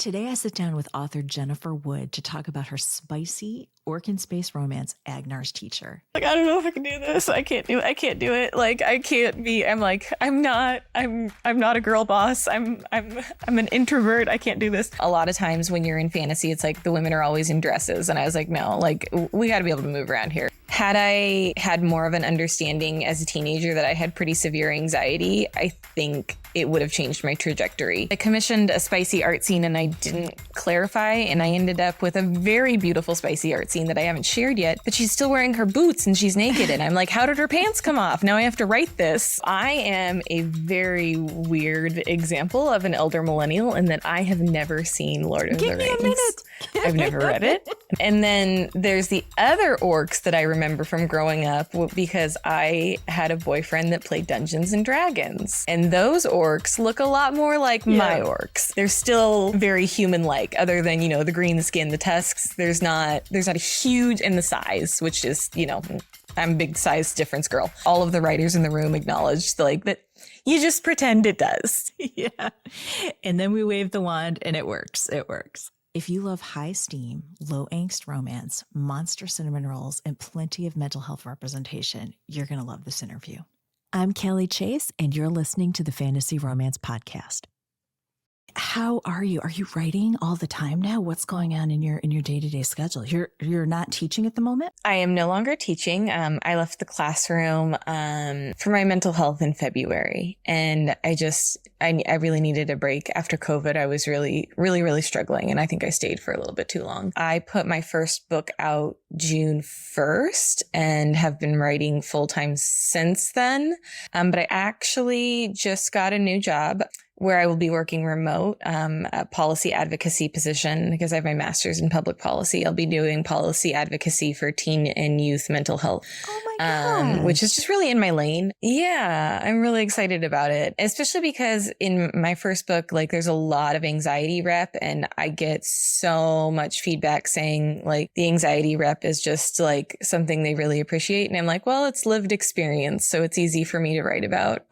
Today, I sit down with author Jenifer Wood to talk about her spicy orc in space romance, Agnar's Teacher. Like, I don't know if I can do this. I can't do it. Like, I can't be. I'm not a girl boss. I'm an introvert. I can't do this. A lot of times when you're in fantasy, it's like the women are always in dresses, and I was like, no, like we got to be able to move around here. Had I had more of an understanding as a teenager that I had pretty severe anxiety, I think it would have changed my trajectory. I commissioned a spicy art scene and I didn't clarify, and I ended up with a very beautiful spicy art scene that I haven't shared yet, but she's still wearing her boots and she's naked, and I'm like, how did her pants come off? Now I have to write this. I am a very weird example of an elder millennial in that I have never seen Lord of the Rings. Give me a minute. I've never read it. And then there's the other orcs that I remember from growing up because I had a boyfriend that played Dungeons and Dragons. And those orcs look a lot more like my orcs. They're still very human-like, other than, you know, the green skin, the tusks. There's not a huge, and the size, which is, you know, I'm a big size difference girl. All of the writers in the room acknowledged like that. You just pretend it does. Yeah. And then we wave the wand and it works. It works. If you love high steam, low angst romance, monster cinnamon rolls, and plenty of mental health representation, you're going to love this interview. I'm Kelly Chase, and you're listening to the Fantasy Romance Podcast. How are you? Are you writing all the time now? What's going on in your day-to-day schedule? You're not teaching at the moment? I am no longer teaching. I left the classroom for my mental health in February, and I really needed a break after COVID. I was really, really, really struggling, and I think I stayed for a little bit too long. I put my first book out June 1st and have been writing full-time since then. But I actually just got a new job where I will be working remote, a policy advocacy position, because I have my master's in public policy. I'll be doing policy advocacy for teen and youth mental health. Oh my gosh. Which is just really in my lane. Yeah, I'm really excited about it, especially because in my first book, like there's a lot of anxiety rep, and I get so much feedback saying like the anxiety rep is just like something they really appreciate. And I'm like, well, it's lived experience, so it's easy for me to write about.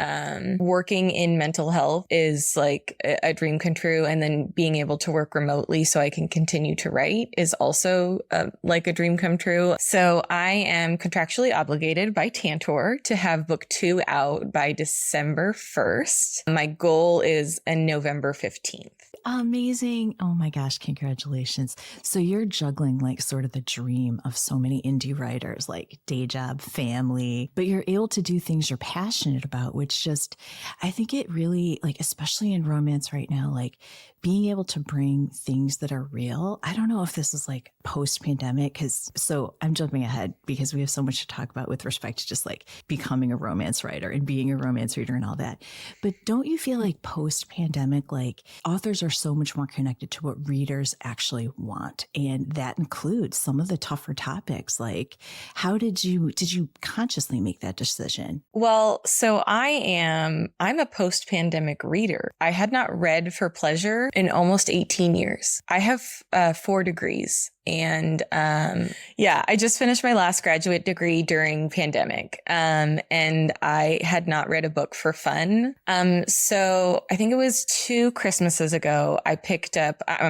Working in mental health is like a dream come true. And then being able to work remotely so I can continue to write is also like a dream come true. So I am contractually obligated by Tantor to have book 2 out by December 1st. My goal is a November 15th. Amazing. Oh my gosh, congratulations. So you're juggling like sort of the dream of so many indie writers, like day job, family, but you're able to do things you're passionate about, which just, I think it really, like, especially in romance right now, like being able to bring things that are real. I don't know if this is like post-pandemic, so I'm jumping ahead because we have so much to talk about with respect to just like becoming a romance writer and being a romance reader and all that. But don't you feel like post-pandemic, like authors are so much more connected to what readers actually want? And that includes some of the tougher topics. Like, how did you consciously make that decision? Well, so I'm a post-pandemic reader. I had not read for pleasure in almost 18 years. I have 4 degrees. And I just finished my last graduate degree during pandemic. And I had not read a book for fun. So I think it was 2 Christmases ago, I'm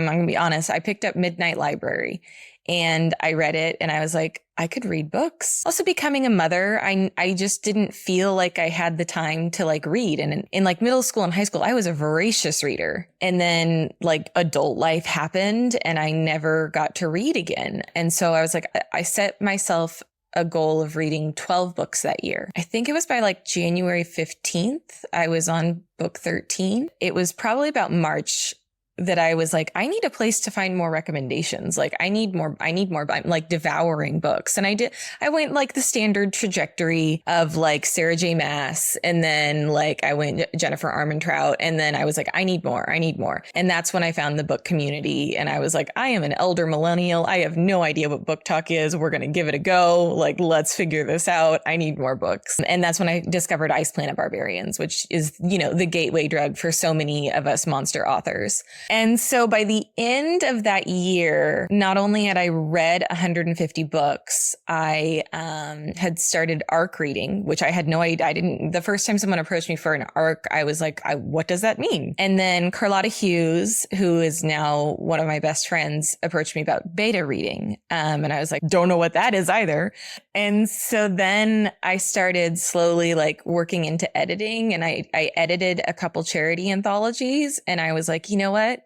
going to be honest, I picked up Midnight Library. And I read it and I was like, I could read books. Also, becoming a mother, I just didn't feel like I had the time to like read. And in like middle school and high school, I was a voracious reader. And then like adult life happened and I never got to read again. And so I was like, I set myself a goal of reading 12 books that year. I think it was by like January 15th, I was on book 13. It was probably about March that I was like, I need a place to find more recommendations. Like I need more, I'm like devouring books. And I went like the standard trajectory of like Sarah J. Maas. And then like I went Jennifer Armentrout. And then I was like, I need more. And that's when I found the book community. And I was like, I am an elder millennial. I have no idea what book talk is. We're going to give it a go. Like, let's figure this out. I need more books. And that's when I discovered Ice Planet Barbarians, which is, you know, the gateway drug for so many of us monster authors. And so by the end of that year, not only had I read 150 books, I had started ARC reading, which I had no idea. The first time someone approached me for an ARC, I was like, what does that mean? And then Carlotta Hughes, who is now one of my best friends, approached me about beta reading. And I was like, don't know what that is either. And so then I started slowly like working into editing, and I edited a couple charity anthologies, and I was like, you know what?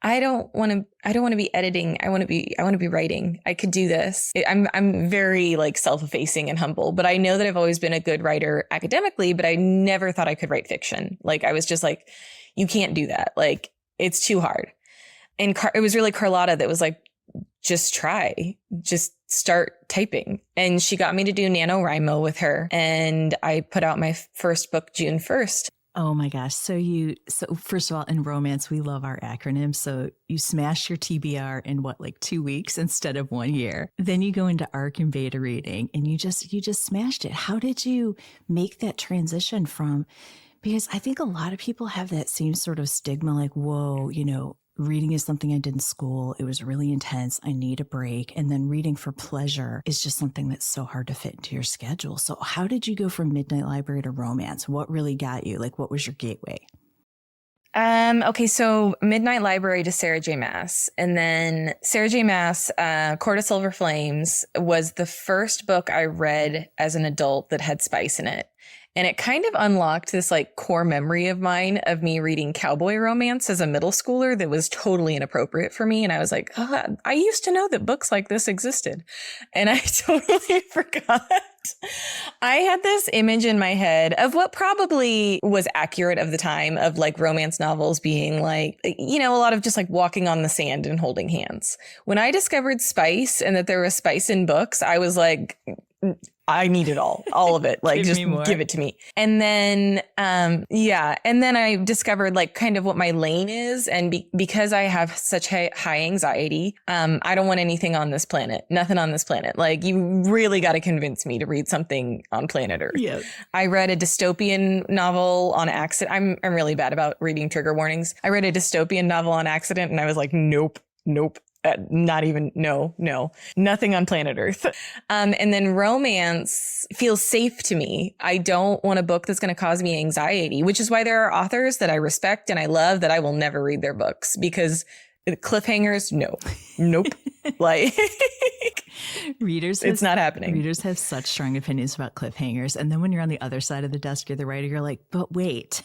I don't want to be editing. I want to be writing. I could do this. I'm very like self-effacing and humble, but I know that I've always been a good writer academically, but I never thought I could write fiction. Like I was just like, you can't do that. Like it's too hard. And it was really Carlotta that was like, just try, just start typing. And she got me to do NaNoWriMo with her. And I put out my first book June 1st. Oh my gosh. So first of all, in romance, we love our acronyms. So you smash your TBR in like 2 weeks instead of 1 year. Then you go into ARC and beta reading and you just smashed it. How did you make that transition from, because I think a lot of people have that same sort of stigma, like, whoa, reading is something I did in school. It was really intense. I need a break. And then reading for pleasure is just something that's so hard to fit into your schedule. So how did you go from Midnight Library to romance? What really got you? Like, what was your gateway? Okay, so Midnight Library to Sarah J. Maas. And then Sarah J. Maas, Court of Silver Flames was the first book I read as an adult that had spice in it. And it kind of unlocked this like core memory of mine of me reading cowboy romance as a middle schooler that was totally inappropriate for me. And I was like, I used to know that books like this existed. And I totally forgot. I had this image in my head of what probably was accurate of the time of like romance novels being like, a lot of just like walking on the sand and holding hands. When I discovered spice and that there was spice in books, I was like, I need it all of it. Like, just give it to me. And then, and then I discovered like kind of what my lane is. And because I have such high anxiety, I don't want anything on this planet, nothing on this planet. Like, you really got to convince me to read something on planet Earth. Yeah. I read a dystopian novel on accident. I'm really bad about reading trigger warnings. I read a dystopian novel on accident and I was like, nope. Not even, no, nothing on planet Earth. And then romance feels safe to me. I don't want a book that's going to cause me anxiety, which is why there are authors that I respect and I love that I will never read their books because cliffhangers, nope. Like it's not happening. Readers have such strong opinions about cliffhangers. And then when you're on the other side of the desk, you're the writer, you're like, but wait,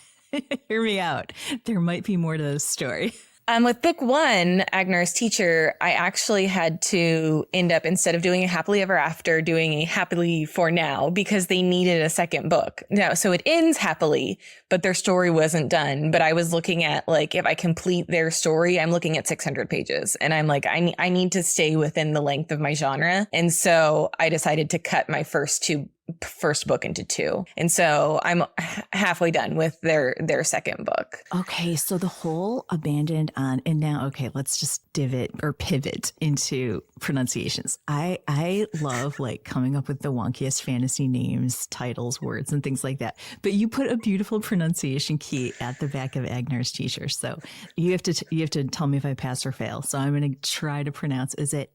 hear me out. There might be more to this story. With book one, Agnar's Teacher, I actually had to end up, instead of doing a happily ever after, doing a happily for now because they needed a second book. Now, so it ends happily, but their story wasn't done. But I was looking at like, if I complete their story, I'm looking at 600 pages. And I'm like, I need to stay within the length of my genre. And so I decided to cut my first book into 2. And so I'm halfway done with their second book. Okay. So the whole abandoned on, and now, okay, let's just pivot into pronunciations. I love like coming up with the wonkiest fantasy names, titles, words, and things like that. But you put a beautiful pronunciation key at the back of Agnar's Teacher. So you have to tell me if I pass or fail. So I'm going to try to pronounce, is it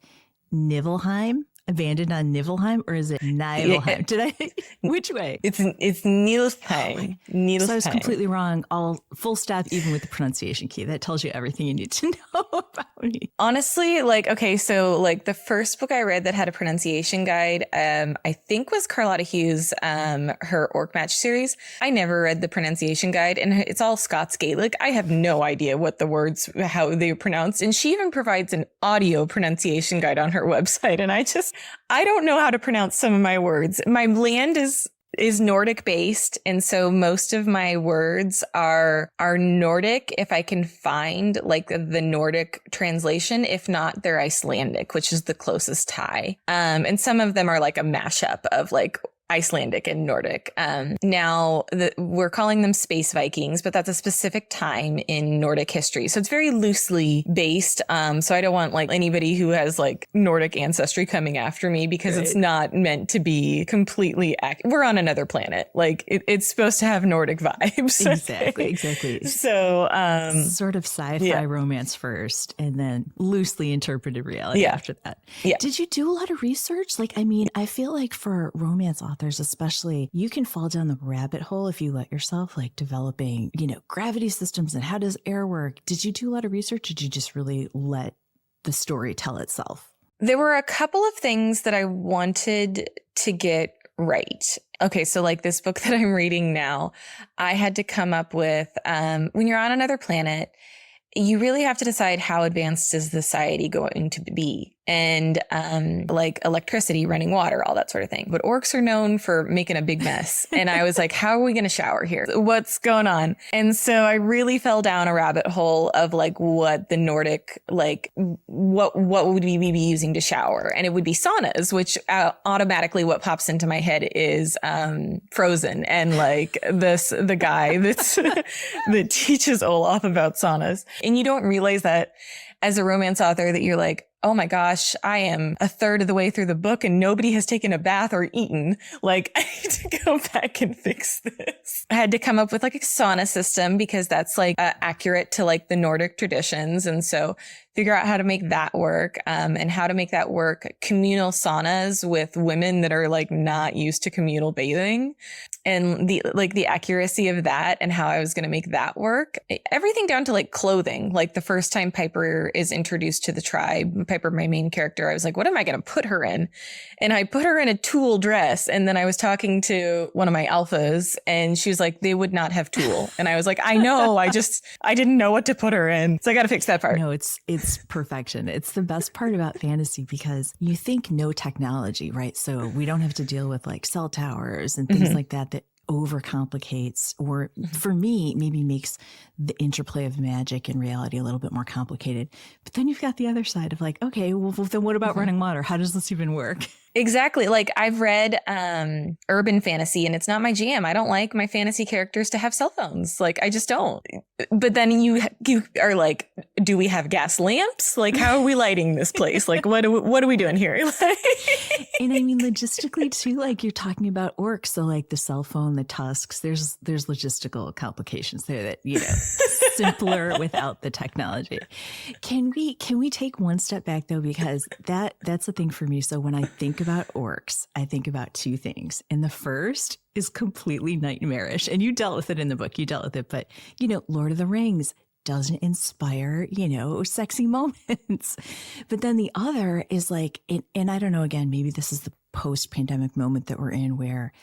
Niflheim? Abandoned on Niflheim, or is it Niflheim? Yeah. Which way? It's Niflheim. So I was completely wrong. All full stop, even with the pronunciation key. That tells you everything you need to know about me. Honestly, like, okay, so like the first book I read that had a pronunciation guide, I think was Carlotta Hughes, her Orc Match series. I never read the pronunciation guide, and it's all Scots Gaelic. I have no idea what the words, how they pronounced, and she even provides an audio pronunciation guide on her website, and I don't know how to pronounce some of my words. My land is Nordic based. And so most of my words are Nordic if I can find like the Nordic translation. If not, they're Icelandic, which is the closest tie. And some of them are like a mashup of like Icelandic and Nordic. Now we're calling them space Vikings, but that's a specific time in Nordic history. So it's very loosely based. So I don't want like anybody who has like Nordic ancestry coming after me, because it's not meant to be completely we're on another planet. Like it's supposed to have Nordic vibes. Exactly. So sort of sci-fi romance first, and then loosely interpreted reality after that. Yeah. Did you do a lot of research? Like, I mean, I feel like for romance authors especially, you can fall down the rabbit hole if you let yourself, like developing, you know, gravity systems and how does air work. Did you do a lot of research, or did you just really let the story tell itself? There were a couple of things that I wanted to get right. Okay, so like this book that I'm reading now, I had to come up with, when you're on another planet, you really have to decide how advanced is the society going to be, and like electricity, running water, all that sort of thing. But orcs are known for making a big mess. And I was like, how are we going to shower here? What's going on? And so I really fell down a rabbit hole of like what the Nordic, like what would we be using to shower? And it would be saunas, which automatically what pops into my head is Frozen, and like the guy that teaches Olaf about saunas. And you don't realize that as a romance author that you're like, oh my gosh, I am a third of the way through the book and nobody has taken a bath or eaten. Like, I need to go back and fix this. I had to come up with like a sauna system, because that's like accurate to like the Nordic traditions. And so figure out how to make that work, and how to make that work communal saunas with women that are like not used to communal bathing, and the accuracy of that and how I was going to make that work. Everything down to like clothing. Like the first time Piper is introduced to the tribe, Piper, my main character, I was like, what am I going to put her in? And I put her in a tulle dress. And then I was talking to one of my alphas and she was like, they would not have tulle. And I was like, I know, I didn't know what to put her in. So I got to fix that part. No, it's perfection. It's the best part about fantasy, because you think no technology, right? So we don't have to deal with like cell towers and things like that overcomplicates, or for me, maybe makes the interplay of magic and reality a little bit more complicated. But then you've got the other side of like, okay, well then what about running water? How does this even work? Exactly. Like I've read urban fantasy and it's not my jam. I don't like my fantasy characters to have cell phones. Like I just don't. But then you are like, do we have gas lamps? Like how are we lighting this place? Like what are we doing here? And I mean logistically too, like you're talking about orcs, so like the cell phone, the tusks, there's logistical complications there that, you know, simpler without the technology. Can we take one step back though, because that's the thing for me. So when I think about orcs, I think about two things. And the first is completely nightmarish. And you dealt with it in the book. You dealt with it. But, you know, Lord of the Rings doesn't inspire, you know, sexy moments. But then the other is like, and I don't know, again, maybe this is the post-pandemic moment that we're in where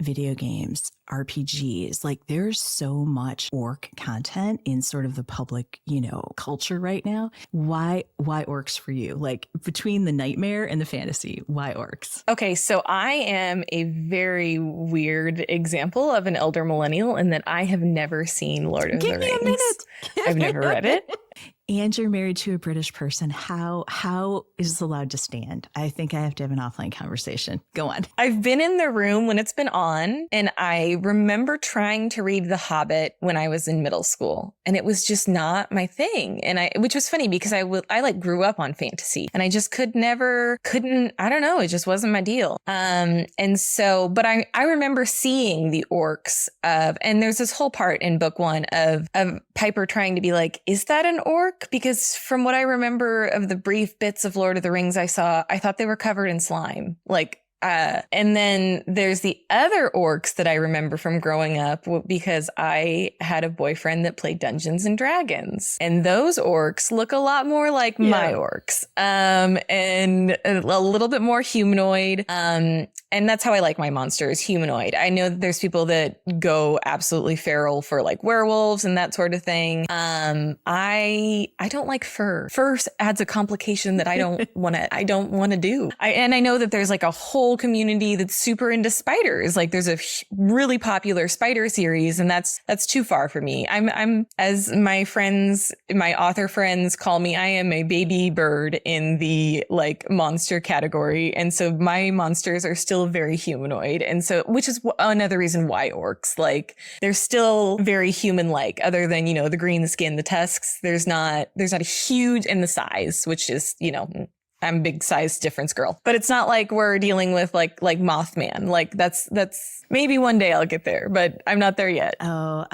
video games, RPGs, like there's so much orc content in sort of the public, you know, culture right now. Why orcs for you? Like between the nightmare and the fantasy, why orcs? Okay, so I am a very weird example of an elder millennial in that I have never seen Lord of the Rings. Give me a minute. I've never read it. And you're married to a British person. How is this allowed to stand? I think I have to have an offline conversation. Go on. I've been in the room when it's been on, and I remember trying to read The Hobbit when I was in middle school, and it was just not my thing. And which was funny because I like grew up on fantasy, and I just couldn't. I don't know. It just wasn't my deal. And so, but I remember seeing the orcs and there's this whole part in book one of Piper trying to be like, is that an orc? Because from what I remember of the brief bits of Lord of the Rings I saw, I thought they were covered in slime. And then there's the other orcs that I remember from growing up because I had a boyfriend that played Dungeons and Dragons, and those orcs look a lot more like my orcs, and a little bit more humanoid. And that's how I like my monsters, humanoid. I know that there's people that go absolutely feral for like werewolves and that sort of thing. I don't like fur. Fur adds a complication that I don't want to do. I know that there's like a whole community that's super into spiders. Like there's a really popular spider series, and that's too far for me. I'm as my author friends call me, I am a baby bird in the like monster category. And so my monsters are still still very humanoid. And so, which is another reason why orcs, like, they're still very human-like, other than, you know, the green skin, the tusks. There's not a huge, in the size, which is, you know, I'm a big size difference girl, but it's not like we're dealing with like Mothman. Like that's maybe one day I'll get there, but I'm not there yet. Oh,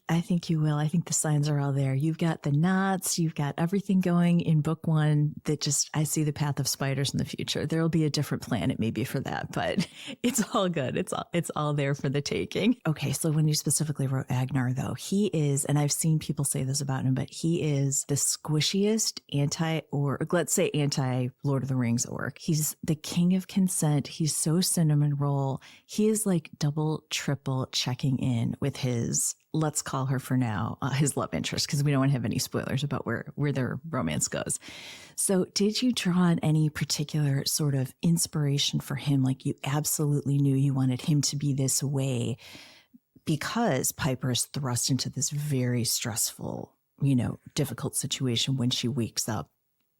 I think you will. I think the signs are all there. You've got the knots, you've got everything going in book one that just, I see the path of spiders in the future. There'll be a different planet maybe for that, but it's all good. It's all there for the taking. Okay. So when you specifically wrote Agnar though, he is, and I've seen people say this about him, but he is the squishiest let's say anti Lord of the Rings orc. He's the king of consent. He's so cinnamon roll. He is like double, triple checking in with his, let's call her for now, his love interest, because we don't want to have any spoilers about where their romance goes. So did you draw on any particular sort of inspiration for him? Like you absolutely knew you wanted him to be this way because Piper is thrust into this very stressful, you know, difficult situation when she wakes up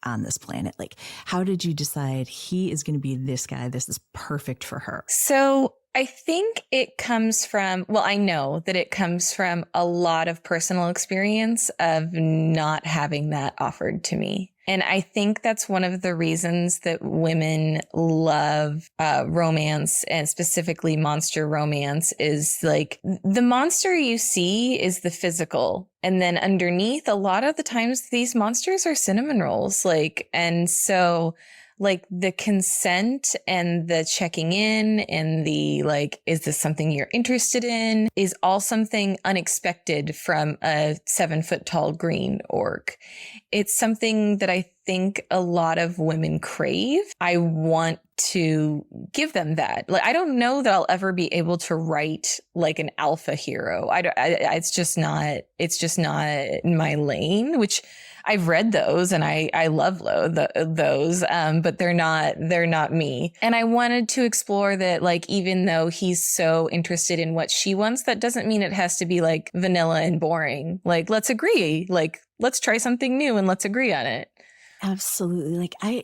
on this planet. Like, how did you decide he is going to be this guy? This is perfect for her. So I think it comes from, well, I know that it comes from a lot of personal experience of not having that offered to me. And I think that's one of the reasons that women love romance, and specifically monster romance, is like the monster you see is the physical. And then underneath, a lot of the times these monsters are cinnamon rolls. Like, and so like the consent and the checking in and the like, is this something you're interested in, is all something unexpected from a 7-foot tall green orc. It's something that I think a lot of women crave. I want to give them that. Like, I don't know that I'll ever be able to write like an alpha hero. It's just not in my lane, which I've read those and I love those, but they're not me. And I wanted to explore that, like, even though he's so interested in what she wants, that doesn't mean it has to be like vanilla and boring. Like, let's agree, like, let's try something new and let's agree on it. Absolutely. Like I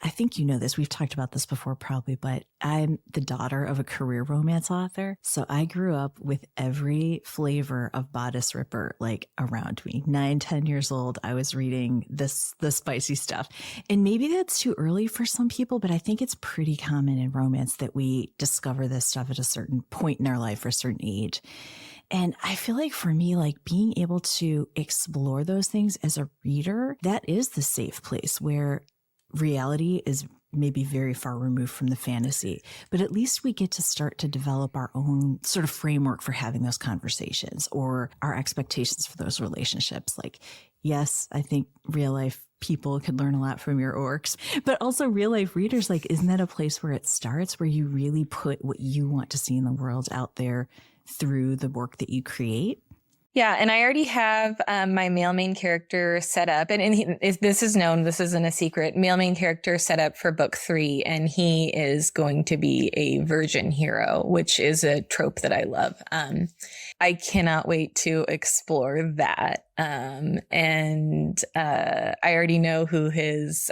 think you know this. We've talked about this before probably, but I'm the daughter of a career romance author. So I grew up with every flavor of bodice ripper like around me. 9, 10 years old, I was reading the spicy stuff. And maybe that's too early for some people, but I think it's pretty common in romance that we discover this stuff at a certain point in our life or a certain age. And I feel like for me, like being able to explore those things as a reader, that is the safe place where reality is maybe very far removed from the fantasy, but at least we get to start to develop our own sort of framework for having those conversations or our expectations for those relationships. Like, yes, I think real life people could learn a lot from your orcs, but also real life readers, like, isn't that a place where it starts, where you really put what you want to see in the world out there through the work that you create? Yeah, and I already have my male main character set up, and this is known, this isn't a secret, male main character set up for book 3, and he is going to be a virgin hero, which is a trope that I love. I cannot wait to explore that. And I already know who his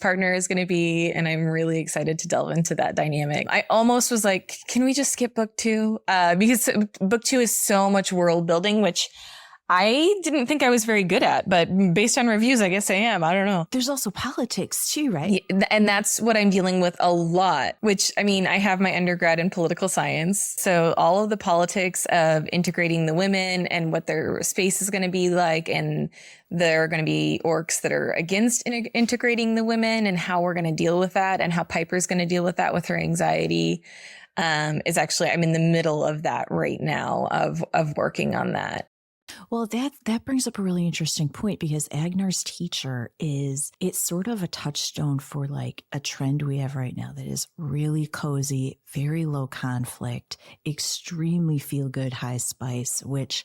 partner is going to be, and I'm really excited to delve into that dynamic. I almost was like, can we just skip book 2? Because book 2 is so much world building, which I didn't think I was very good at, but based on reviews, I guess I am. I don't know. There's also politics too, right? Yeah, and that's what I'm dealing with a lot, which, I mean, I have my undergrad in political science. So all of the politics of integrating the women and what their space is going to be like. And there are going to be orcs that are against integrating the women, and how we're going to deal with that, and how Piper's going to deal with that with her anxiety. Is actually, I'm in the middle of that right now of working on that. Well, that brings up a really interesting point, because Agnar's teacher it's sort of a touchstone for like a trend we have right now that is really cozy, very low conflict, extremely feel good, high spice, which,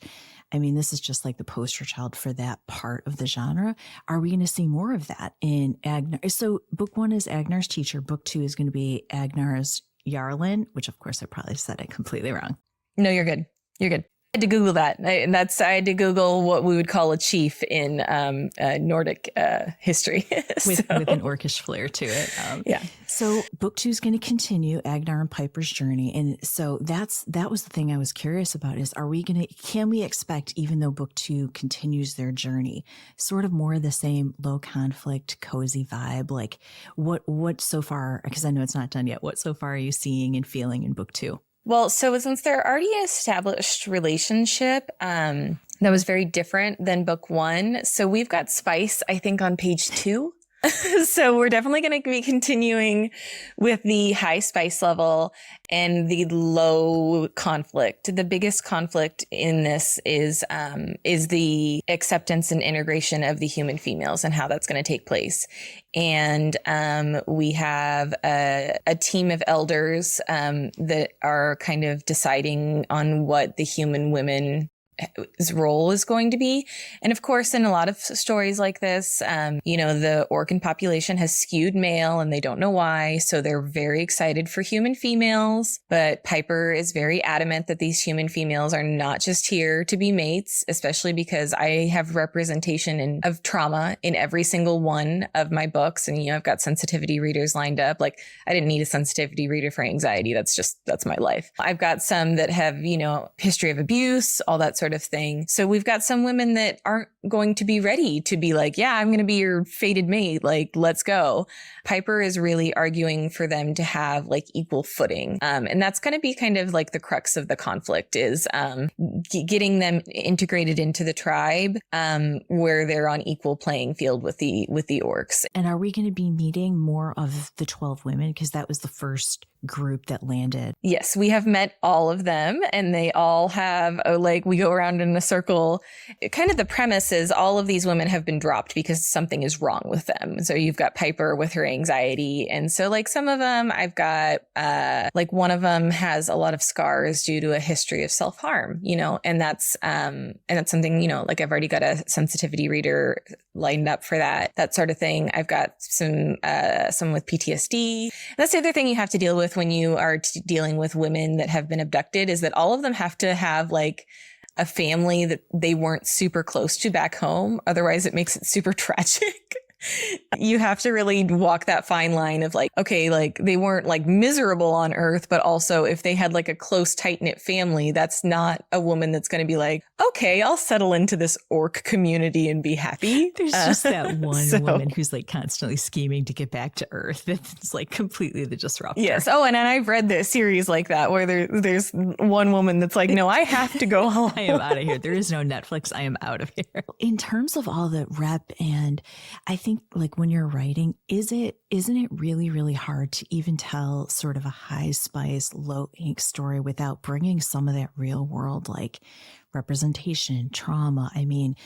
I mean, this is just like the poster child for that part of the genre. Are we going to see more of that in Agnar? So book 1 is Agnar's teacher. Book 2 is going to be Agnar's Yarlin, which of course I probably said it completely wrong. No, you're good. You're good. had to Google that. I had to Google what we would call a chief in Nordic history. With an orcish flair to it. Yeah. So book 2 is going to continue Agnar and Piper's journey. And so that was the thing I was curious about is, can we expect, even though book 2 continues their journey, sort of more of the same low conflict, cozy vibe? Like what so far, because I know it's not done yet, what so far are you seeing and feeling in book 2? Well, so since they're already an established relationship, that was very different than book 1. So we've got spice, I think, on page 2. So we're definitely going to be continuing with the high spice level and the low conflict. The biggest conflict in this is the acceptance and integration of the human females and how that's going to take place. And we have a team of elders that are kind of deciding on what the human women his role is going to be. And of course, in a lot of stories like this, the Orcan population has skewed male and they don't know why. So they're very excited for human females. But Piper is very adamant that these human females are not just here to be mates, especially because I have representation of trauma in every single one of my books. And, I've got sensitivity readers lined up. Like, I didn't need a sensitivity reader for anxiety. That's my life. I've got some that have, history of abuse, all that sort of thing. So we've got some women that aren't going to be ready to be like, yeah, I'm going to be your fated mate. Like, let's go. Piper is really arguing for them to have like equal footing. And that's going to be kind of like the crux of the conflict is getting them integrated into the tribe where they're on equal playing field with the orcs. And are we going to be meeting more of the 12 women? Because that was the first group that landed. Yes, we have met all of them and they all have we go around in a circle. Kind of the premise is all of these women have been dropped because something is wrong with them. So you've got Piper with her anxiety. And so like some of them I've got one of them has a lot of scars due to a history of self-harm, and that's something, like I've already got a sensitivity reader lined up for that sort of thing. I've got some with PTSD. That's the other thing you have to deal with when you are dealing with women that have been abducted is that all of them have to have like a family that they weren't super close to back home. Otherwise, it makes it super tragic. You have to really walk that fine line of like, okay, like they weren't like miserable on Earth, but also if they had like a close, tight knit family, that's not a woman that's going to be like, okay, I'll settle into this orc community and be happy. There's just that one woman who's like constantly scheming to get back to Earth. That's like completely the disruptor. Yes. Oh, and I've read this series like that where there's one woman that's like, no, I have to go home. I am out of here. There is no Netflix. I am out of here. In terms of all the rep, and I think like when you're writing, isn't it really, really hard to even tell sort of a high spice, low ink story without bringing some of that real world like representation, trauma? I mean,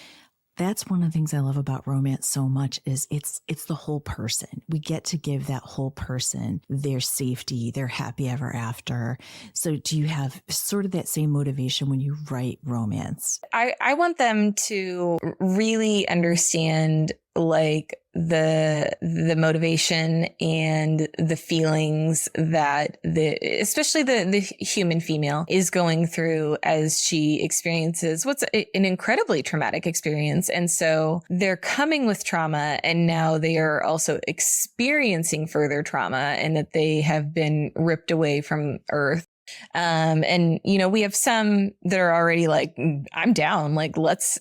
that's one of the things I love about romance so much is it's the whole person. We get to give that whole person their safety, their happy ever after. So do you have sort of that same motivation when you write romance? I want them to really understand like the motivation and the feelings that especially the human female is going through as she experiences what's an incredibly traumatic experience. And so they're coming with trauma and now they are also experiencing further trauma and that they have been ripped away from Earth. And we have some that are already like, I'm down. Like,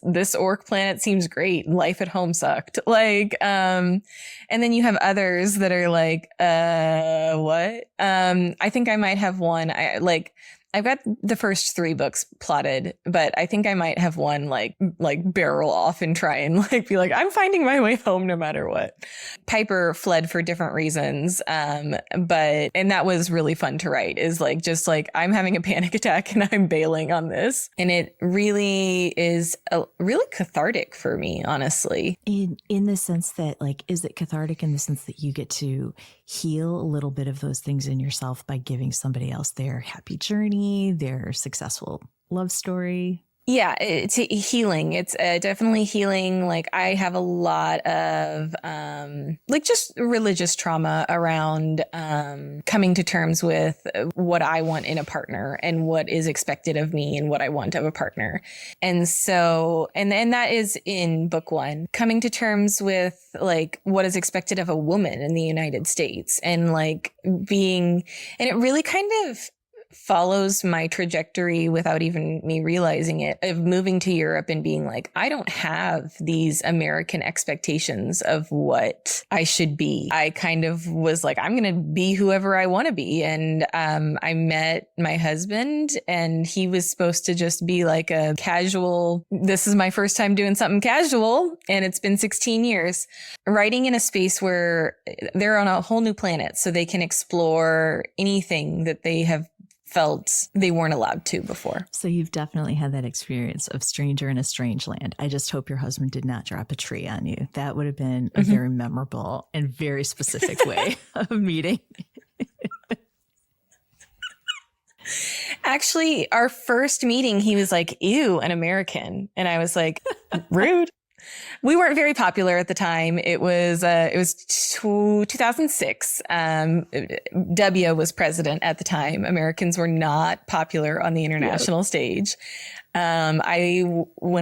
this orc planet seems great. Life at home sucked. Like, and then you have others that are like, what? I think I might have one. I've got the first 3 books plotted, but I think I might have one like barrel off and try and like be like, I'm finding my way home no matter what. Piper fled for different reasons. And that was really fun to write is like, just like I'm having a panic attack and I'm bailing on this. And it really is really cathartic for me, honestly. In the sense that like, is it cathartic in the sense that you get to heal a little bit of those things in yourself by giving somebody else their happy journey, their successful love story? Yeah, it's healing. It's definitely healing. Like I have a lot of like just religious trauma around coming to terms with what I want in a partner and what is expected of me and what I want of a partner. And so, and that is in book 1, coming to terms with like what is expected of a woman in the United States and like being, and it really kind of follows my trajectory without even me realizing it, of moving to Europe and being like, I don't have these American expectations of what I should be. I kind of was like, I'm going to be whoever I want to be. And I met my husband and he was supposed to just be like a casual, this is my first time doing something casual. And it's been 16 years writing in a space where they're on a whole new planet. So they can explore anything that they have felt they weren't allowed to before. So you've definitely had that experience of stranger in a strange land. I just hope your husband did not drop a tree on you. That would have been a very memorable and very specific way of meeting. Actually, our first meeting, he was like, ew, an American. And I was like, rude. We weren't very popular at the time. It was 2006. W was president at the time. Americans were not popular on the international stage. When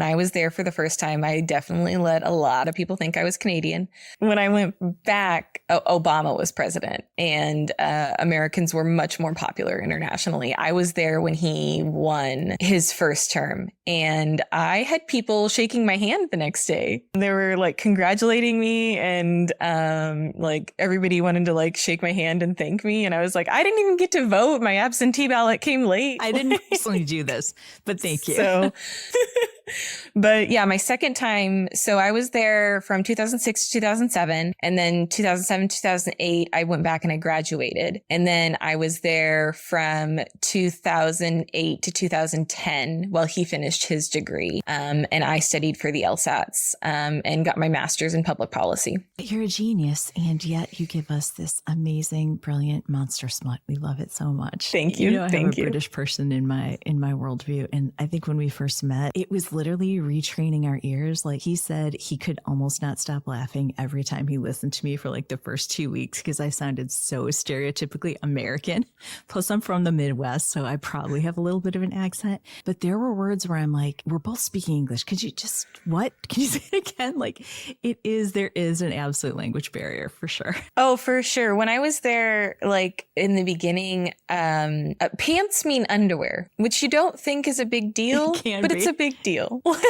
I was there for the first time, I definitely let a lot of people think I was Canadian. When I went back, Obama was president and, Americans were much more popular internationally. I was there when he won his first term and I had people shaking my hand the next day. They were like congratulating me and, like everybody wanted to like shake my hand and thank me. And I was like, I didn't even get to vote. My absentee ballot came late. I didn't personally do this, but thank you. So, but yeah, my second time. So I was there from 2006 to 2007. And then 2007, 2008, I went back and I graduated. And then I was there from 2008 to 2010 while he finished his degree. And I studied for the LSATs, and got my master's in public policy. You're a genius. And yet you give us this amazing, brilliant monster smut. We love it so much. Thank you. You know, I have a British person in my worldview. And I think when we first met, it was literally retraining our ears. Like he said, he could almost not stop laughing every time he listened to me for like the first 2 weeks because I sounded so stereotypically American. Plus, I'm from the Midwest, so I probably have a little bit of an accent. But there were words where I'm like, we're both speaking English. Could you just, what? Can you say it again? Like there is an absolute language barrier for sure. Oh, for sure. When I was there, like in the beginning, pants mean underwear, which you don't think is a big deal, but it's a big deal. Like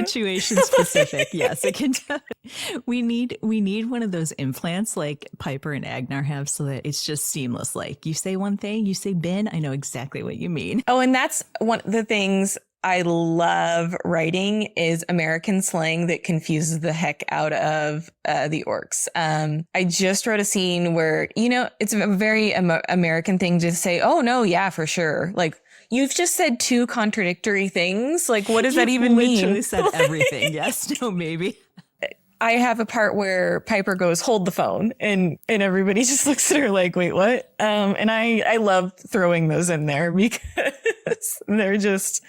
situation specific. Yes, it can. We need one of those implants like Piper and Agnar have so that it's just seamless. Like you say one thing, you say bin, I know exactly what you mean. Oh, and that's one of the things I love writing is American slang that confuses the heck out of the orcs. I just wrote a scene where, you know, it's a very American thing to say, oh, no, yeah, for sure. Like, you've just said 2 contradictory things. Like, what does that even mean? You literally said everything. Yes, no, maybe. I have a part where Piper goes, hold the phone, and everybody just looks at her like, wait, what? And I love throwing those in there because they're just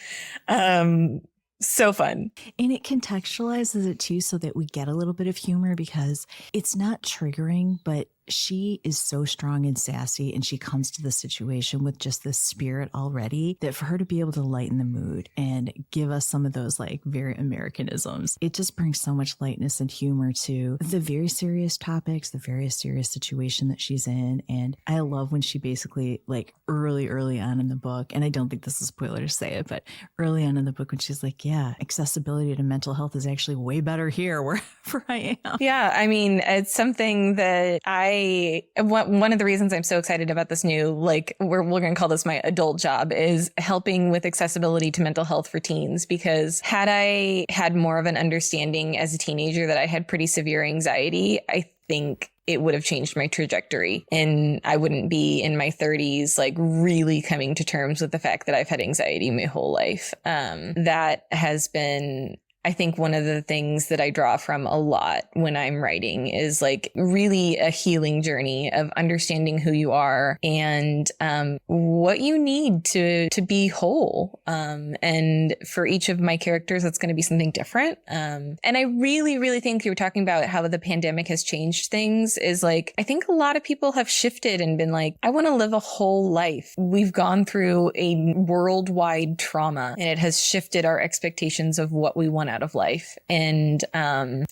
so fun. And it contextualizes it too so that we get a little bit of humor because it's not triggering, but she is so strong and sassy and she comes to the situation with just this spirit already that for her to be able to lighten the mood and give us some of those like very Americanisms, it just brings so much lightness and humor to the very serious topics, the very serious situation that she's in. And I love when she basically like early on in the book, and I don't think this is a spoiler to say it, but early on in the book when she's like, yeah, accessibility to mental health is actually way better here wherever I am. Yeah, I mean, it's something that one of the reasons I'm so excited about this new, like, we're going to call this my adult job, is helping with accessibility to mental health for teens. Because had I had more of an understanding as a teenager that I had pretty severe anxiety, I think it would have changed my trajectory and I wouldn't be in my 30s, like really coming to terms with the fact that I've had anxiety my whole life. That has been I think one of the things that I draw from a lot when I'm writing is like really a healing journey of understanding who you are and what you need to be whole. And for each of my characters, it's going to be something different. And I really, really think you were talking about how the pandemic has changed things is like, I think a lot of people have shifted and been like, I want to live a whole life. We've gone through a worldwide trauma and it has shifted our expectations of what we want out of life. And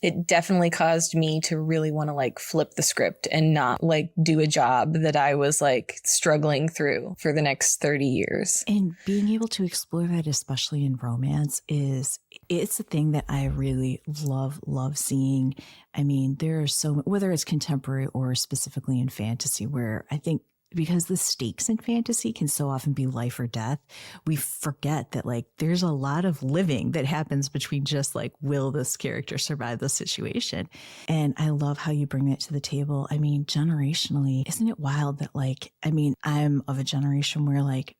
it definitely caused me to really want to like flip the script and not like do a job that I was like struggling through for the next 30 years. And being able to explore that, especially in romance, it's a thing that I really love seeing. I mean, there are whether it's contemporary or specifically in fantasy, where I think because the stakes in fantasy can so often be life or death, we forget that like there's a lot of living that happens between just like, will this character survive the situation? And I love how you bring that to the table. I mean, generationally, isn't it wild that like, I mean, I'm of a generation where like,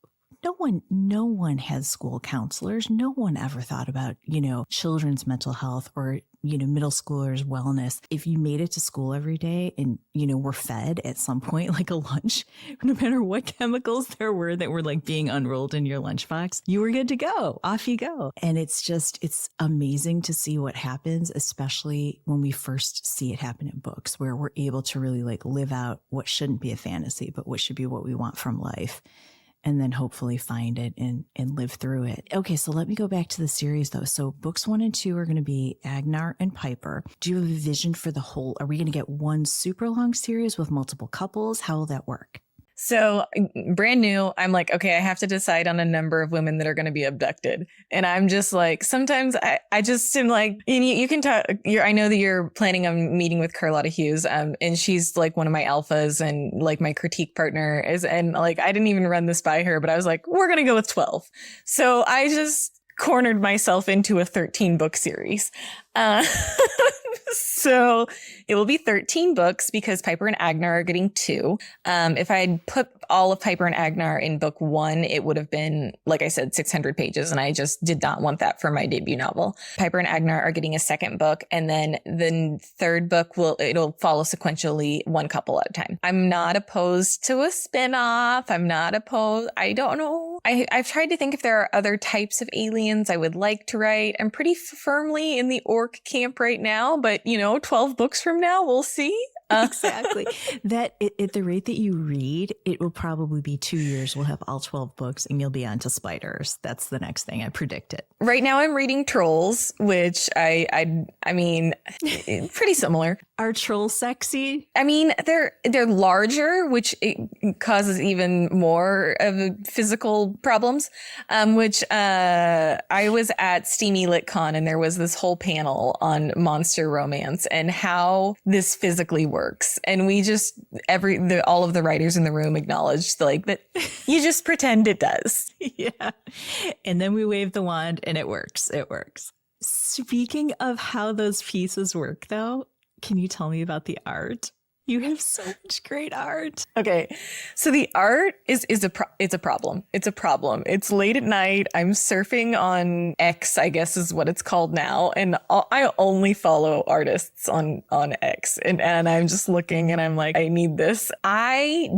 no one has school counselors. No one ever thought about, children's mental health or, middle schoolers' wellness. If you made it to school every day and, were fed at some point, like a lunch, no matter what chemicals there were that were like being unrolled in your lunchbox, you were good to go. Off you go. And it's amazing to see what happens, especially when we first see it happen in books, where we're able to really like live out what shouldn't be a fantasy, but what should be what we want from life. And then hopefully find it and live through it. Okay, so let me go back to the series though. So books 1 and 2 are going to be Agnar and Piper. Do you have a vision for the whole? Are we going to get one super long series with multiple couples? How will that work? So brand new, I'm like, okay, I have to decide on a number of women that are going to be abducted. And I'm just like, sometimes I just am like, you can talk, I know that you're planning on meeting with Carlotta Hughes. And she's like one of my alphas and like my critique partner is, and like, I didn't even run this by her, but I was like, we're going to go with 12. So I just cornered myself into a 13 book series. So it will be 13 books because Piper and Agnar are getting 2. If I had put all of Piper and Agnar in book 1, it would have been, like I said, 600 pages. And I just did not want that for my debut novel. Piper and Agnar are getting a second book. And then the third book it'll follow sequentially one couple at a time. I'm not opposed to a spinoff. I'm not opposed. I don't know. I've tried to think if there are other types of aliens I would like to write. I'm pretty firmly in the orc camp right now, but 12 books from now, we'll see. Exactly. That at the rate that you read, it will probably be 2 years. We'll have all 12 books and you'll be on to spiders. That's the next thing. I predict it. Right now I'm reading Trolls, which I mean, pretty similar. Are trolls sexy? I mean, they're larger, which it causes even more of physical problems, which I was at Steamy LitCon and there was this whole panel on monster romance and how this physically works. And we just, all of the writers in the room acknowledged like that you just pretend it does. Yeah. And then we wave the wand and it works. It works. Speaking of how those pieces work though, can you tell me about the art? You have so much great art. Okay. So the art it's a problem. It's a problem. It's late at night. I'm surfing on X, I guess is what it's called now. And I only follow artists on X. And I'm just looking and I'm like, I need this. I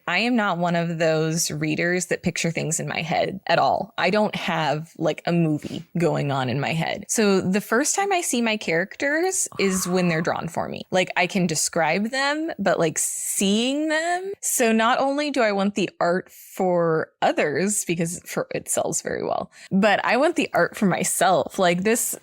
am not one of those readers that picture things in my head at all. I don't have like a movie going on in my head. So the first time I see my characters is when they're drawn for me. Like I can describe them, but like seeing them. So not only do I want the art for others because it sells very well, but I want the art for myself. Like this.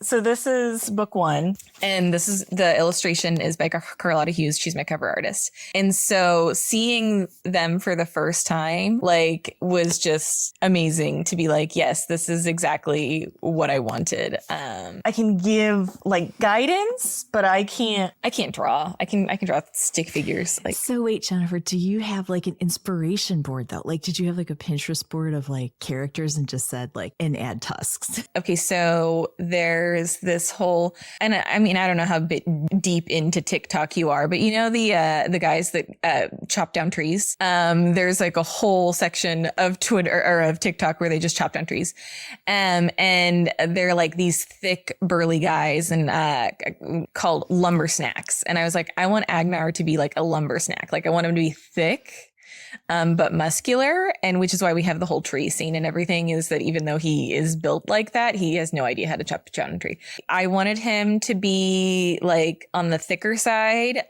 So this is book 1 and this is the illustration is by Carlotta Hughes. She's my cover artist. And so seeing them for the first time, like was just amazing to be like, yes, this is exactly what I wanted. I can give like guidance, but I can't draw. I can can draw stick figures. Like, so wait, Jenifer, do you have like an inspiration board though? Like, did you have like a Pinterest board of like characters and just said like, and add tusks? okay, so there's this whole, and I mean, I don't know how deep into TikTok you are, but you know, the guys that chop down trees. There's like a whole section of Twitter or of TikTok where they just chop down trees. And they're like these thick, burly guys and called lumber snacks. And I was like, I want Agnar to be like a lumber snack. Like I want him to be thick, but muscular. And which is why we have the whole tree scene and everything, is that even though he is built like that, he has no idea how to chop down a tree. I wanted him to be like on the thicker side.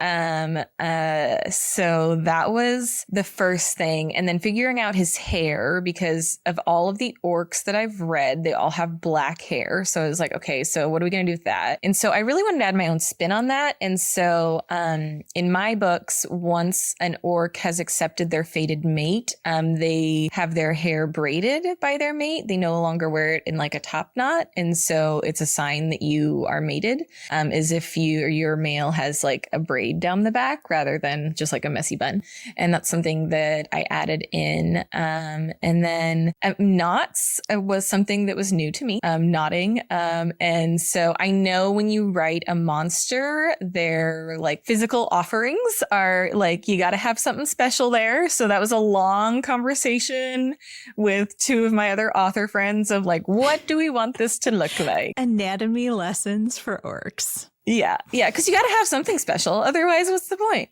So that was the first thing. And then figuring out his hair, because of all of the orcs that I've read, they all have black hair. So I was like, okay, so what are we going to do with that? And so I really wanted to add my own spin on that. And so, in my books, once an orc has accepted their fated mate, they have their hair braided by their mate. They no longer wear it in like a top knot. And so it's a sign that you are mated, as if your male has like a braid down the back rather than just like a messy bun. And that's something that I added in. And then knots was something that was new to me, knotting. And so I know when you write a monster, their like physical offerings are like, you got to have something special there. So that was a long conversation with two of my other author friends of like, what do we want this to look like? Anatomy lessons for orcs. Yeah. Cause you got to have something special. Otherwise, what's the point?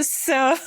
So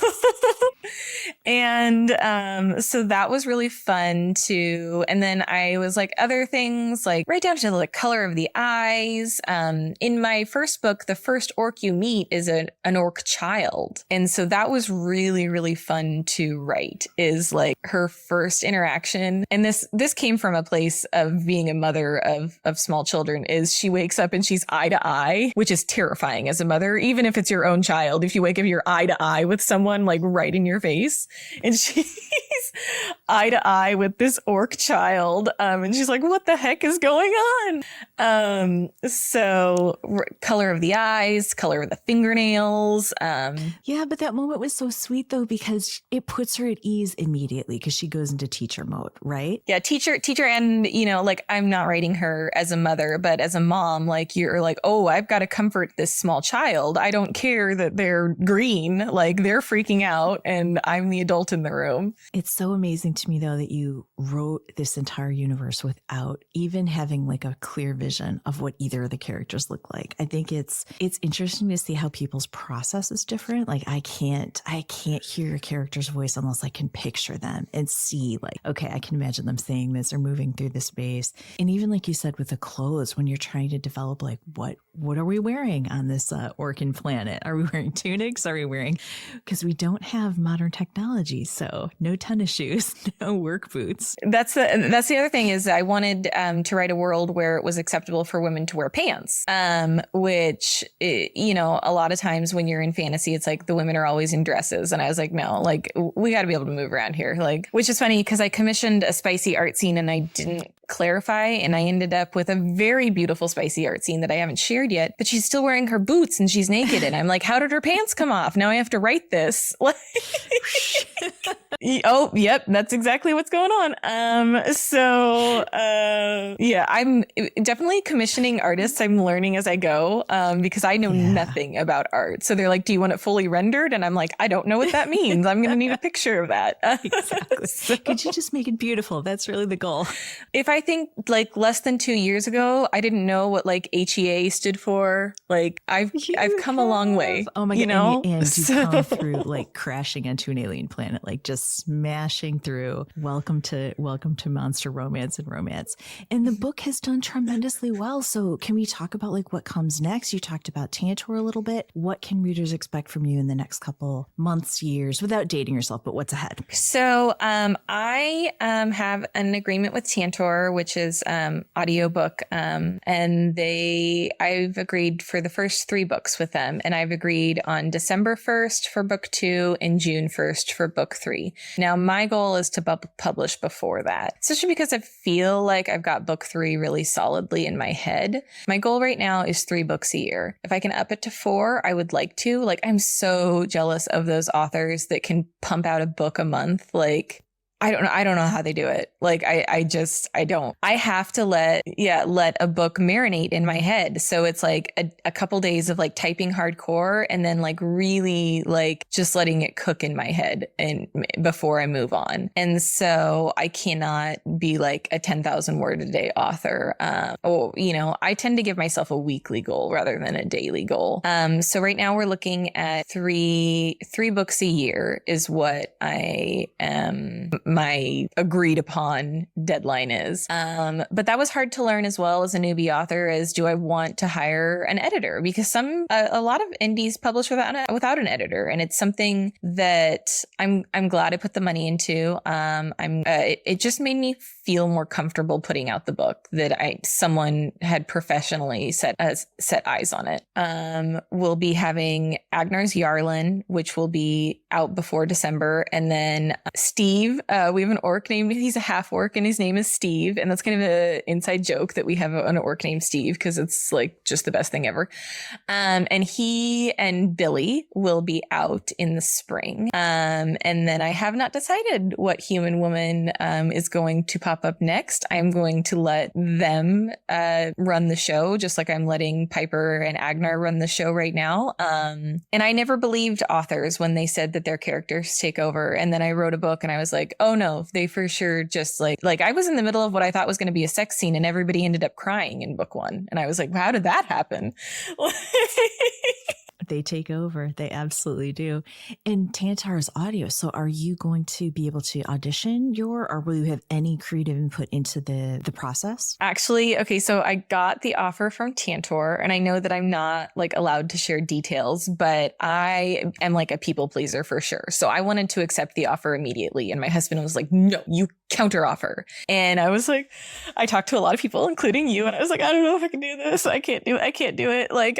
that was really fun too. And then I was like other things like right down to the like, color of the eyes. In my first book, the first orc you meet is an orc child. And so that was really, really fun to write, is like her first interaction. And this came from a place of being a mother of small children, is she wakes up and she's eye to eye, which is terrifying as a mother, even if it's your own child. If you wake up, you're eye to eye with someone like right in your face, and she's eye to eye with this orc child. And she's like, what the heck is going on? So color of the eyes, color of the fingernails. Yeah, but that moment was so sweet though, because it puts her at ease immediately because she goes into teacher mode, right? Yeah. Teacher. And, you know, like I'm not writing her as a mother, but as a mom, like you're like, oh, I've got to comfort this small child. I don't care that they're green, like they're freaking out and I'm the adult in the room. It's so amazing to me though that you wrote this entire universe without even having like a clear vision of what either of the characters look like. I think it's interesting to see how people's process is different. Like I can't hear a character's voice unless I can picture them and see like, okay, I can imagine them saying this or moving through the space. And even like you said with the clothes, when you're trying to develop like what are we wearing on this Orcan planet? Are we wearing tunics? Are we wearing, because we don't have modern technology, so no tennis shoes, no work boots. That's the other thing, is I wanted to write a world where it was acceptable for women to wear pants, which, you know, a lot of times when you're in fantasy, it's like the women are always in dresses. And I was like, no, like we got to be able to move around here. Like, which is funny because I commissioned a spicy art scene and I didn't clarify, and I ended up with a very beautiful spicy art scene that I haven't shared yet, but she's still wearing her boots and she's naked, and I'm like, how did her pants come off? Now I have to write this. Oh, yep, that's exactly what's going on. Yeah, I'm definitely commissioning artists. I'm learning as I go, because I know nothing about art. So they're like, do you want it fully rendered? And I'm like, I don't know what that means. I'm going to need a picture of that. Exactly. So, could you just make it beautiful? That's really the goal. If I think like less than 2 years ago, I didn't know what like HEA stood for. Like I've come a long way. Oh my God. You know? And you come through like crashing onto an alien planet, like just smashing through. Welcome to monster romance and romance. And the book has done tremendously well. So can we talk about like what comes next? You talked about Tantor a little bit. What can readers expect from you in the next couple months, years, without dating yourself, but what's ahead? So I have an agreement with Tantor, which is audiobook. And I've agreed agreed for the first 3 books with them. And I've agreed on December 1st for book 2 and June 1st for book 3. Now, my goal is to publish before that, especially because I feel like I've got book 3 really solidly in my head. My goal right now is 3 books a year. If I can up it to 4, I would like to. Like, I'm so jealous of those authors that can pump out a book a month. Like, I don't know how they do it. Like, I don't. I have to let a book marinate in my head. So it's like a couple days of like typing hardcore and then like really like just letting it cook in my head and before I move on. And so I cannot be like a 10,000 word a day author. I tend to give myself a weekly goal rather than a daily goal. So right now we're looking at three books a year is what I am. My agreed upon deadline is. But that was hard to learn as well as a newbie author is, do I want to hire an editor? Because a lot of indies publish without an editor. And it's something that I'm glad I put the money into. It just made me feel more comfortable putting out the book that someone had professionally set eyes on it. We'll be having Agnar's Yarlin, which will be out before December. And then Steve, we have an orc named, he's a half orc and his name is Steve. And that's kind of an inside joke that we have an orc named Steve because it's like just the best thing ever. And he and Billy will be out in the spring. And then I have not decided what human woman is going to pop up next. I'm going to let them run the show, just like I'm letting Piper and Agnar run the show right now. And I never believed authors when they said that their characters take over. And then I wrote a book and I was like, oh no, they for sure just like I was in the middle of what I thought was going to be a sex scene and everybody ended up crying in book 1. And I was like, how did that happen? They take over. They absolutely do. And Tantar's audio. So are you going to be able to audition or will you have any creative input into the process? Actually, okay, so I got the offer from Tantor and I know that I'm not like allowed to share details, but I am like a people pleaser for sure. So I wanted to accept the offer immediately. And my husband was like, no, you counter offer. And I was like, I talked to a lot of people, including you. And I was like, I don't know if I can do this. I can't do it. Like,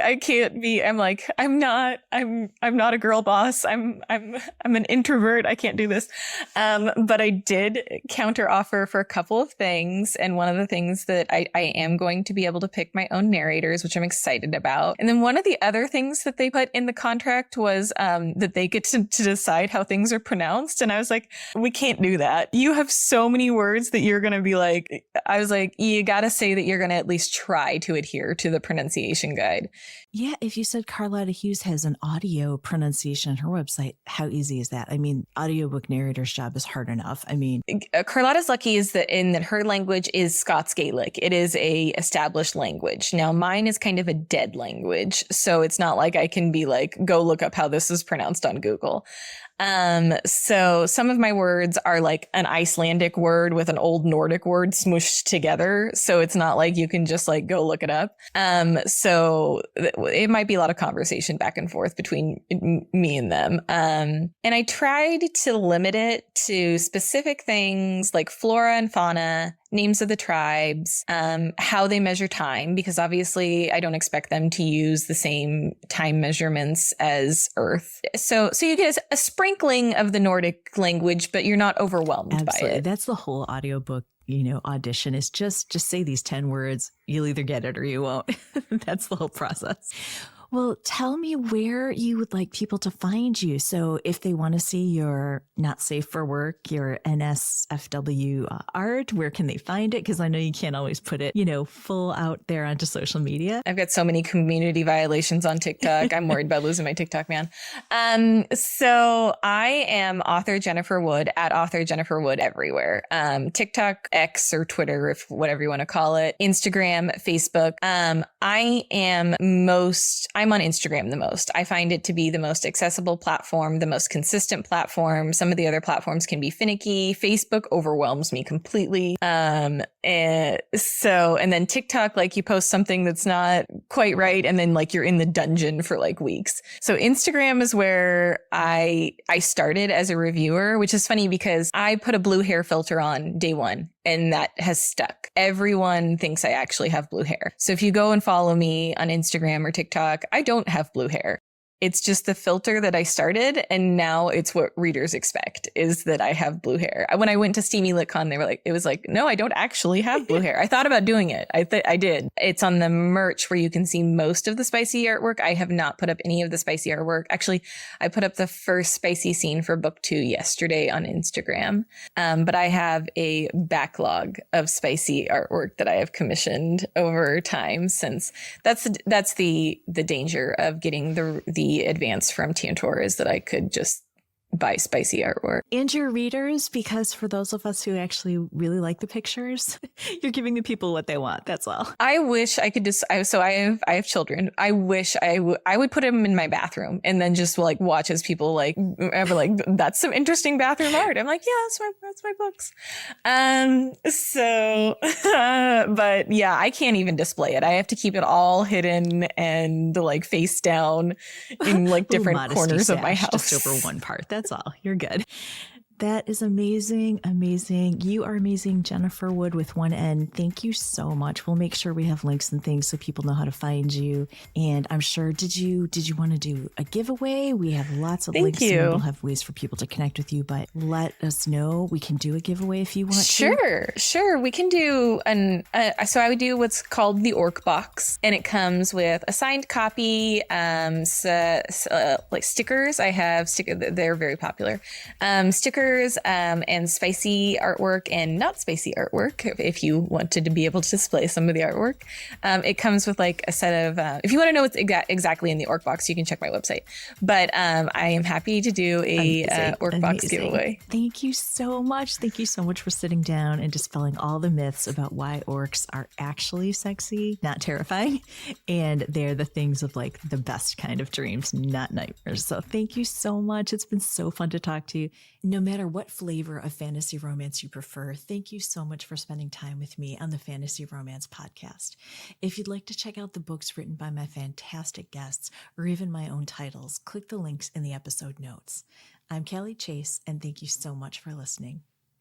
I'm not a girl boss. I'm an introvert. I can't do this. But I did counter offer for a couple of things. And one of the things that I am going to be able to pick my own narrators, which I'm excited about. And then one of the other things that they put in the contract was that they get to decide how things are pronounced. And I was like, we can't do that. You have so many words that you're going to be like, I was like, you got to say that you're going to at least try to adhere to the pronunciation guide. Yeah, if you said Carlotta Hughes has an audio pronunciation on her website, how easy is that? I mean, audiobook narrator's job is hard enough. I mean, Carlotta's lucky is that her language is Scots Gaelic. It is a established language. Now, mine is kind of a dead language, so it's not like I can be like, go look up how this is pronounced on Google. So some of my words are like an Icelandic word with an old Nordic word smooshed together. So it's not like you can just like go look it up. So it might be a lot of conversation back and forth between me and them. And I tried to limit it to specific things like flora and fauna, names of the tribes, how they measure time, because obviously I don't expect them to use the same time measurements as Earth. So you get a sprinkling of the Nordic language, but you're not overwhelmed absolutely. by it. That's the whole audiobook, audition is just say these 10 words. You'll either get it or you won't. That's the whole process. Well, tell me where you would like people to find you. So if they want to see your not safe for work, your NSFW art, where can they find it? Because I know you can't always put it, full out there onto social media. I've got so many community violations on TikTok. I'm worried about losing my TikTok, man. So I am author Jenifer Wood at author Jenifer Wood everywhere. TikTok, X or Twitter, if whatever you want to call it, Instagram, Facebook. I'm on Instagram the most. I find it to be the most accessible platform, the most consistent platform. Some of the other platforms can be finicky. Facebook overwhelms me completely. And then TikTok, like you post something that's not quite right. And then like you're in the dungeon for like weeks. So Instagram is where I started as a reviewer, which is funny because I put a blue hair filter on day one. And that has stuck. Everyone thinks I actually have blue hair. So if you go and follow me on Instagram or TikTok, I don't have blue hair. It's just the filter that I started, and now it's what readers expect, is that I have blue hair. When I went to Steamy LitCon, it was like, no, I don't actually have blue hair. I thought about doing it. I did. It's on the merch where you can see most of the spicy artwork. I have not put up any of the spicy artwork. Actually, I put up the first spicy scene for book 2 yesterday on Instagram. But I have a backlog of spicy artwork that I have commissioned over time, since that's the danger of getting the advance from Tantor, is that I could just buy spicy artwork. And your readers, because for those of us who actually really like the pictures, you're giving the people what they want. That's all. I wish I could just, I have children. I wish I would put them in my bathroom and then just like watch as people like, ever like, that's some interesting bathroom art. I'm like, yeah, that's my books. But yeah, I can't even display it. I have to keep it all hidden and like face down in like different corners of my house. Just over one part. That's all. You're good. That is amazing. Amazing. You are amazing, Jenifer Wood with one N. Thank you so much. We'll make sure we have links and things so people know how to find you. And I'm sure, did you want to do a giveaway? We have lots of links. And we'll have ways for people to connect with you, but let us know. We can do a giveaway if you want to. Sure. We can do so I would do what's called the Orc box, and it comes with a signed copy, like stickers. I have they're very popular. Stickers, and spicy artwork and not spicy artwork, if you wanted to be able to display some of the artwork. It comes with like a set of, if you want to know what's exactly in the Orc box, you can check my website. But I am happy to do a Orc box giveaway. Thank you so much. Thank you so much for sitting down and dispelling all the myths about why orcs are actually sexy, not terrifying. And they're the things of like the best kind of dreams, not nightmares. So thank you so much. It's been so fun to talk to you. No matter what flavor of fantasy romance you prefer, thank you so much for spending time with me on the Fantasy Romance Podcast. If you'd like to check out the books written by my fantastic guests, or even my own titles, click the links in the episode notes. I'm Callie Chase, and thank you so much for listening.